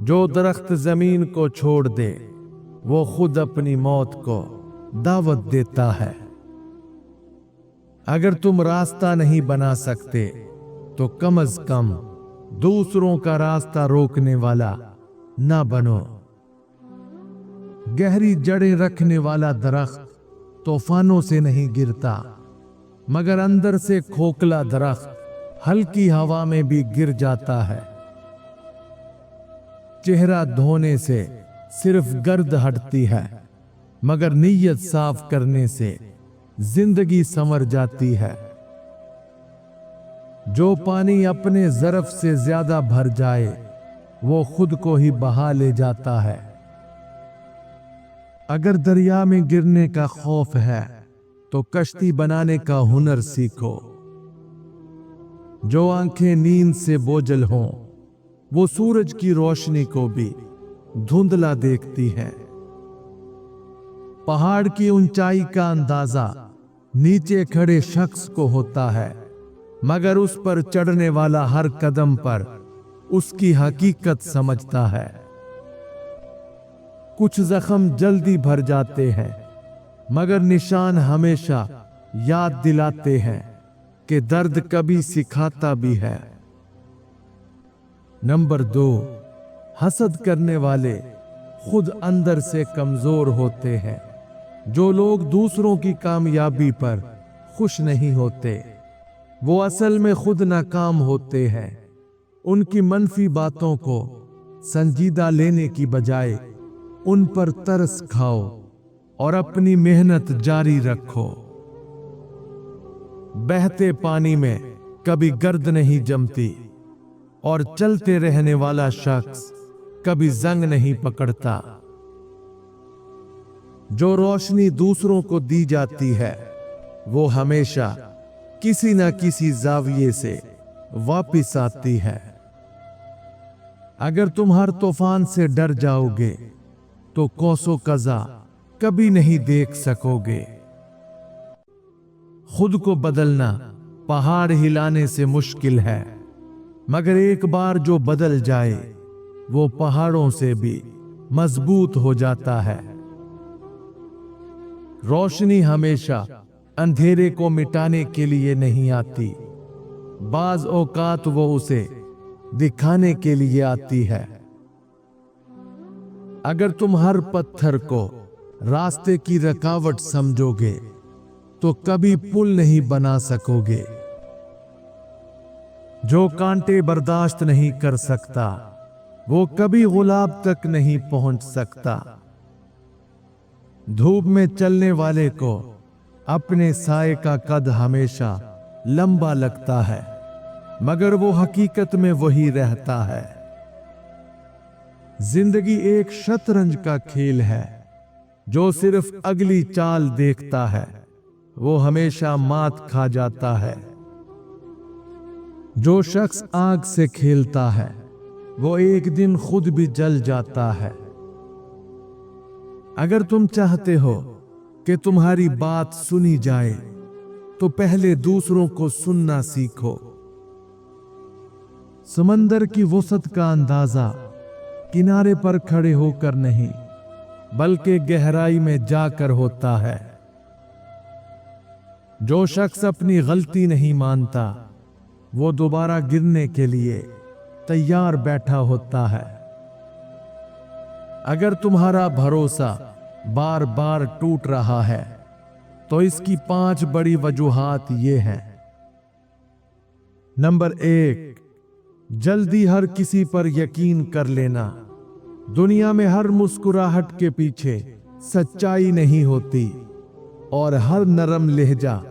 जो दरख्त जमीन को छोड़ दे वो खुद अपनी मौत को दावत देता है। अगर तुम रास्ता नहीं बना सकते तो कम अज कम दूसरों का रास्ता रोकने वाला ना बनो। गहरी जड़ें रखने वाला दरख्त तूफानों से नहीं गिरता, मगर अंदर से खोखला दरख्त हल्की हवा में भी गिर जाता है। चेहरा धोने से सिर्फ गर्द हटती है, मगर नीयत साफ करने से जिंदगी संवर जाती है। जो पानी अपने ज़र्फ से ज्यादा भर जाए वो खुद को ही बहा ले जाता है। अगर दरिया में गिरने का खौफ है तो कश्ती बनाने का हुनर सीखो। जो आंखें नींद से बोझल हों वो सूरज की रोशनी को भी धुंधला देखती हैं। पहाड़ की ऊंचाई का अंदाजा नीचे खड़े शख्स को होता है, मगर उस पर चढ़ने वाला हर कदम पर उसकी हकीकत समझता है। कुछ जख्म जल्दी भर जाते हैं, मगर निशान हमेशा याद दिलाते हैं कि दर्द कभी सिखाता भी है। नंबर 2, हसद करने वाले खुद अंदर से कमजोर होते हैं। जो लोग दूसरों की कामयाबी पर खुश नहीं होते वो असल में खुद नाकाम होते हैं। उनकी मनफी बातों को संजीदा लेने की बजाय उन पर तरस खाओ और अपनी मेहनत जारी रखो। बहते पानी में कभी गर्द नहीं जमती और चलते रहने वाला शख्स कभी जंग नहीं पकड़ता। जो रोशनी दूसरों को दी जाती है वो हमेशा किसी न किसी जाविये से वापिस आती है। अगर तुम हर तूफान से डर जाओगे तो कौसो कज़ा कभी नहीं देख सकोगे। खुद को बदलना पहाड़ हिलाने से मुश्किल है, मगर एक बार जो बदल जाए वो पहाड़ों से भी मजबूत हो जाता है। रोशनी हमेशा अंधेरे को मिटाने के लिए नहीं आती, बाज औकात वो उसे दिखाने के लिए आती है। अगर तुम हर पत्थर को रास्ते की रुकावट समझोगे तो कभी पुल नहीं बना सकोगे। जो कांटे बर्दाश्त नहीं कर सकता वो कभी गुलाब तक नहीं पहुंच सकता। धूप में चलने वाले को अपने साए का कद हमेशा लंबा लगता है, मगर वो हकीकत में वही रहता है। जिंदगी एक शतरंज का खेल है। जो सिर्फ अगली चाल देखता है वो हमेशा मात खा जाता है। जो शख्स आग से खेलता है वो एक दिन खुद भी जल जाता है। अगर तुम चाहते हो कि तुम्हारी बात सुनी जाए तो पहले दूसरों को सुनना सीखो। समंदर की वसअत का अंदाजा किनारे पर खड़े होकर नहीं बल्कि गहराई में जाकर होता है। जो शख्स अपनी गलती नहीं मानता वो दोबारा गिरने के लिए तैयार बैठा होता है। अगर तुम्हारा भरोसा बार बार टूट रहा है तो इसकी 5 बड़ी वजूहात ये हैं। नंबर 1, जल्दी हर किसी पर यकीन कर लेना। दुनिया में हर मुस्कुराहट के पीछे सच्चाई नहीं होती और हर नरम लहजा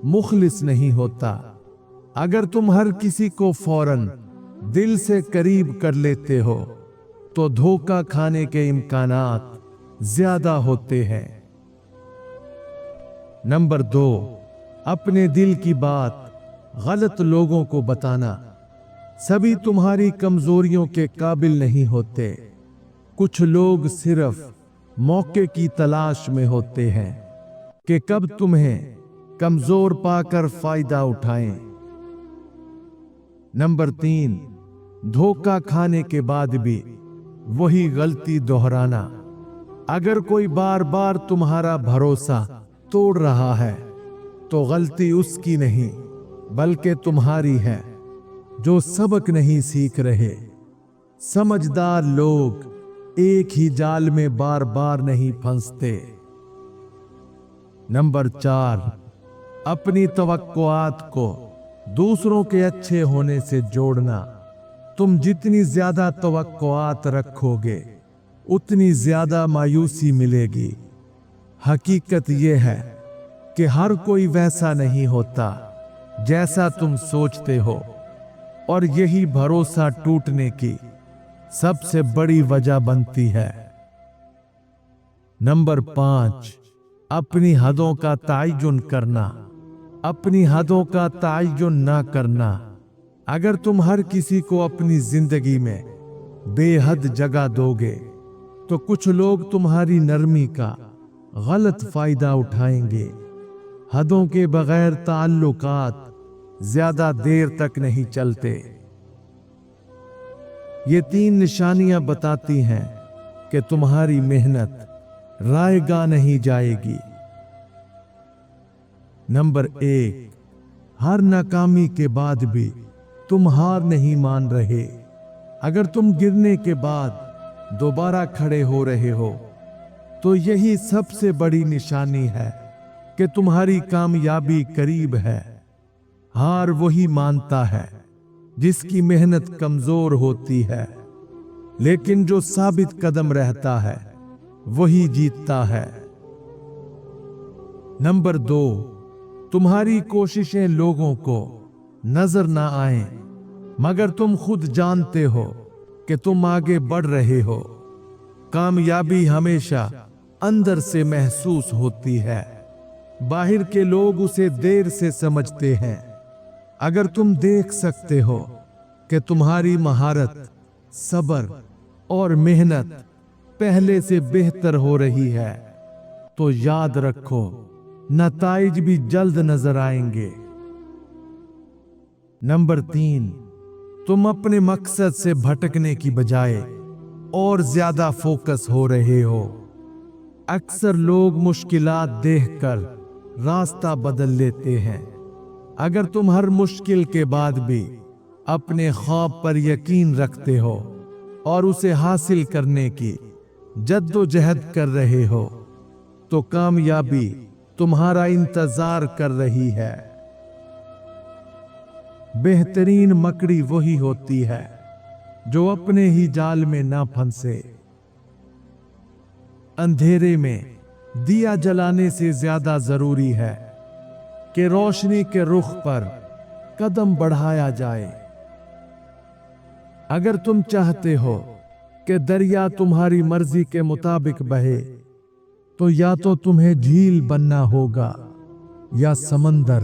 मुखलिस नहीं होता। अगर तुम हर किसी को फौरन दिल से करीब कर लेते हो तो धोखा खाने के इम्कानात ज्यादा होते हैं। नंबर 2, अपने दिल की बात गलत लोगों को बताना। सभी तुम्हारी कमजोरियों के काबिल नहीं होते। कुछ लोग सिर्फ मौके की तलाश में होते हैं कि कब तुम्हें कमजोर पाकर फायदा उठाएं। नंबर 3, धोखा खाने के बाद भी वही गलती दोहराना। अगर कोई बार बार तुम्हारा भरोसा तोड़ रहा है तो गलती उसकी नहीं बल्कि तुम्हारी है, जो सबक नहीं सीख रहे। समझदार लोग एक ही जाल में बार बार नहीं फंसते। नंबर 4, अपनी तवक्कुआत को दूसरों के अच्छे होने से जोड़ना। तुम जितनी ज्यादा तवक्कुआत रखोगे उतनी ज्यादा मायूसी मिलेगी। हकीकत यह है कि हर कोई वैसा नहीं होता जैसा तुम सोचते हो, और यही भरोसा टूटने की सबसे बड़ी वजह बनती है। नंबर 5, अपनी हदों का तायुन करना। अपनी हदों का तायुन ना करना। अगर तुम हर किसी को अपनी जिंदगी में बेहद जगह दोगे तो कुछ लोग तुम्हारी नरमी का गलत फायदा उठाएंगे। हदों के बगैर ताल्लुकात ज्यादा देर तक नहीं चलते। ये 3 निशानियां बताती हैं कि तुम्हारी मेहनत रायगा नहीं जाएगी। नंबर 1, हर नाकामी के बाद भी तुम हार नहीं मान रहे। अगर तुम गिरने के बाद दोबारा खड़े हो रहे हो तो यही सबसे बड़ी निशानी है कि तुम्हारी कामयाबी करीब है। हार वही मानता है जिसकी मेहनत कमजोर होती है, लेकिन जो साबित कदम रहता है वही जीतता है। नंबर 2, तुम्हारी कोशिशें लोगों को नजर ना आए, मगर तुम खुद जानते हो कि तुम आगे बढ़ रहे हो। कामयाबी हमेशा अंदर से महसूस होती है, बाहर के लोग उसे देर से समझते हैं। अगर तुम देख सकते हो कि तुम्हारी महारत, सब्र और मेहनत पहले से बेहतर हो रही है तो याद रखो नताइज भी जल्द नजर आएंगे। नंबर 3, तुम अपने मकसद से भटकने की बजाय और ज्यादा फोकस हो रहे हो। अक्सर लोग मुश्किलात देखकर रास्ता बदल लेते हैं। अगर तुम हर मुश्किल के बाद भी अपने ख्वाब पर यकीन रखते हो और उसे हासिल करने की जद्दोजहद कर रहे हो तो कामयाबी तुम्हारा इंतजार कर रही है। बेहतरीन मकड़ी वही होती है जो अपने ही जाल में ना फंसे। अंधेरे में दिया जलाने से ज्यादा जरूरी है कि रोशनी के रुख पर कदम बढ़ाया जाए। अगर तुम चाहते हो कि दरिया तुम्हारी मर्जी के मुताबिक बहे तो या तो तुम्हें झील बनना होगा या समंदर।